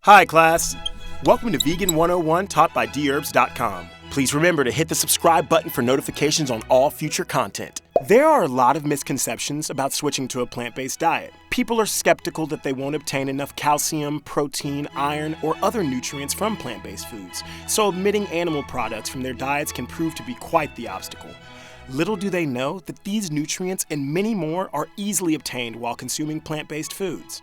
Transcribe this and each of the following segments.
Hi, class. Welcome to Vegan 101 taught by Dherbs.com. Please remember to hit the subscribe button for notifications on all future content. There are a lot of misconceptions about switching to a plant-based diet. People are skeptical that they won't obtain enough calcium, protein, iron, or other nutrients from plant-based foods, so omitting animal products from their diets can prove to be quite the obstacle. Little do they know that these nutrients and many more are easily obtained while consuming plant-based foods.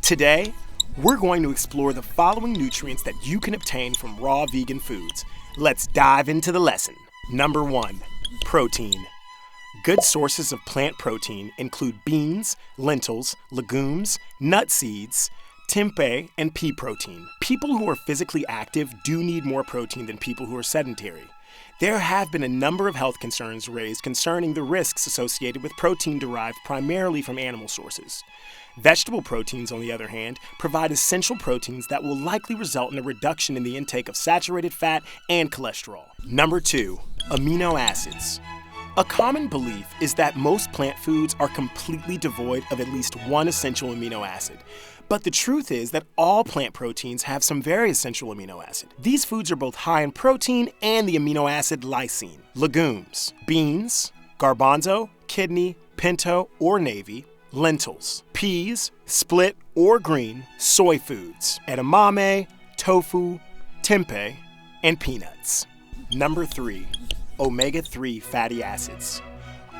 Today, we're going to explore the following nutrients that you can obtain from raw vegan foods. Let's dive into the lesson. Number 1, protein. Good sources of plant protein include beans, lentils, legumes, nut seeds, tempeh, and pea protein. People who are physically active do need more protein than people who are sedentary. There have been a number of health concerns raised concerning the risks associated with protein derived primarily from animal sources. Vegetable proteins, on the other hand, provide essential proteins that will likely result in a reduction in the intake of saturated fat and cholesterol. Number 2, amino acids. A common belief is that most plant foods are completely devoid of at least one essential amino acid. But the truth is that all plant proteins have some very essential amino acid. These foods are both high in protein and the amino acid lysine. Legumes: beans, garbanzo, kidney, pinto, or navy; lentils, peas, split or green; soy foods, edamame, tofu, tempeh, and peanuts. Number 3, omega-3 fatty acids.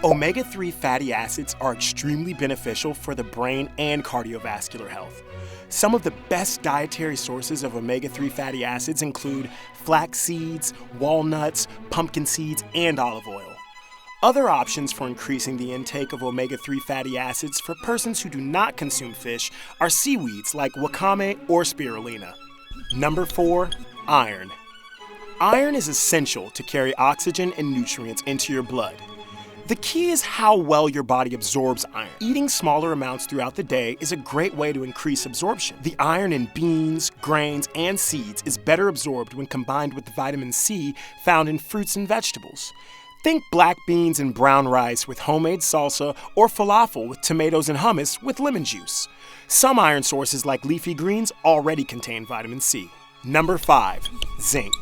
Omega-3 fatty acids are extremely beneficial for the brain and cardiovascular health. Some of the best dietary sources of omega-3 fatty acids include flax seeds, walnuts, pumpkin seeds, and olive oil. Other options for increasing the intake of omega-3 fatty acids for persons who do not consume fish are seaweeds like wakame or spirulina. Number 4, iron. Iron is essential to carry oxygen and nutrients into your blood. The key is how well your body absorbs iron. Eating smaller amounts throughout the day is a great way to increase absorption. The iron in beans, grains, and seeds is better absorbed when combined with the vitamin C found in fruits and vegetables. Think black beans and brown rice with homemade salsa, or falafel with tomatoes and hummus with lemon juice. Some iron sources like leafy greens already contain vitamin C. Number 5, zinc.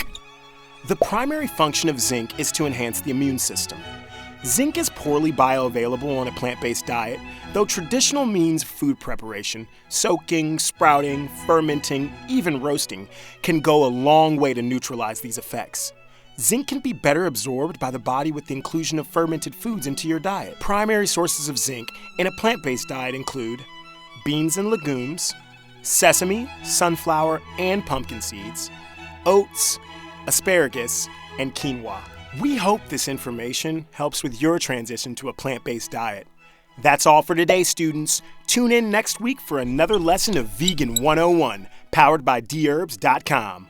The primary function of zinc is to enhance the immune system. Zinc is poorly bioavailable on a plant-based diet, though traditional means of food preparation, soaking, sprouting, fermenting, even roasting, can go a long way to neutralize these effects. Zinc can be better absorbed by the body with the inclusion of fermented foods into your diet. Primary sources of zinc in a plant-based diet include beans and legumes, sesame, sunflower, and pumpkin seeds, oats, asparagus, and quinoa. We hope this information helps with your transition to a plant-based diet. That's all for today, students. Tune in next week for another lesson of Vegan 101, powered by Dherbs.com.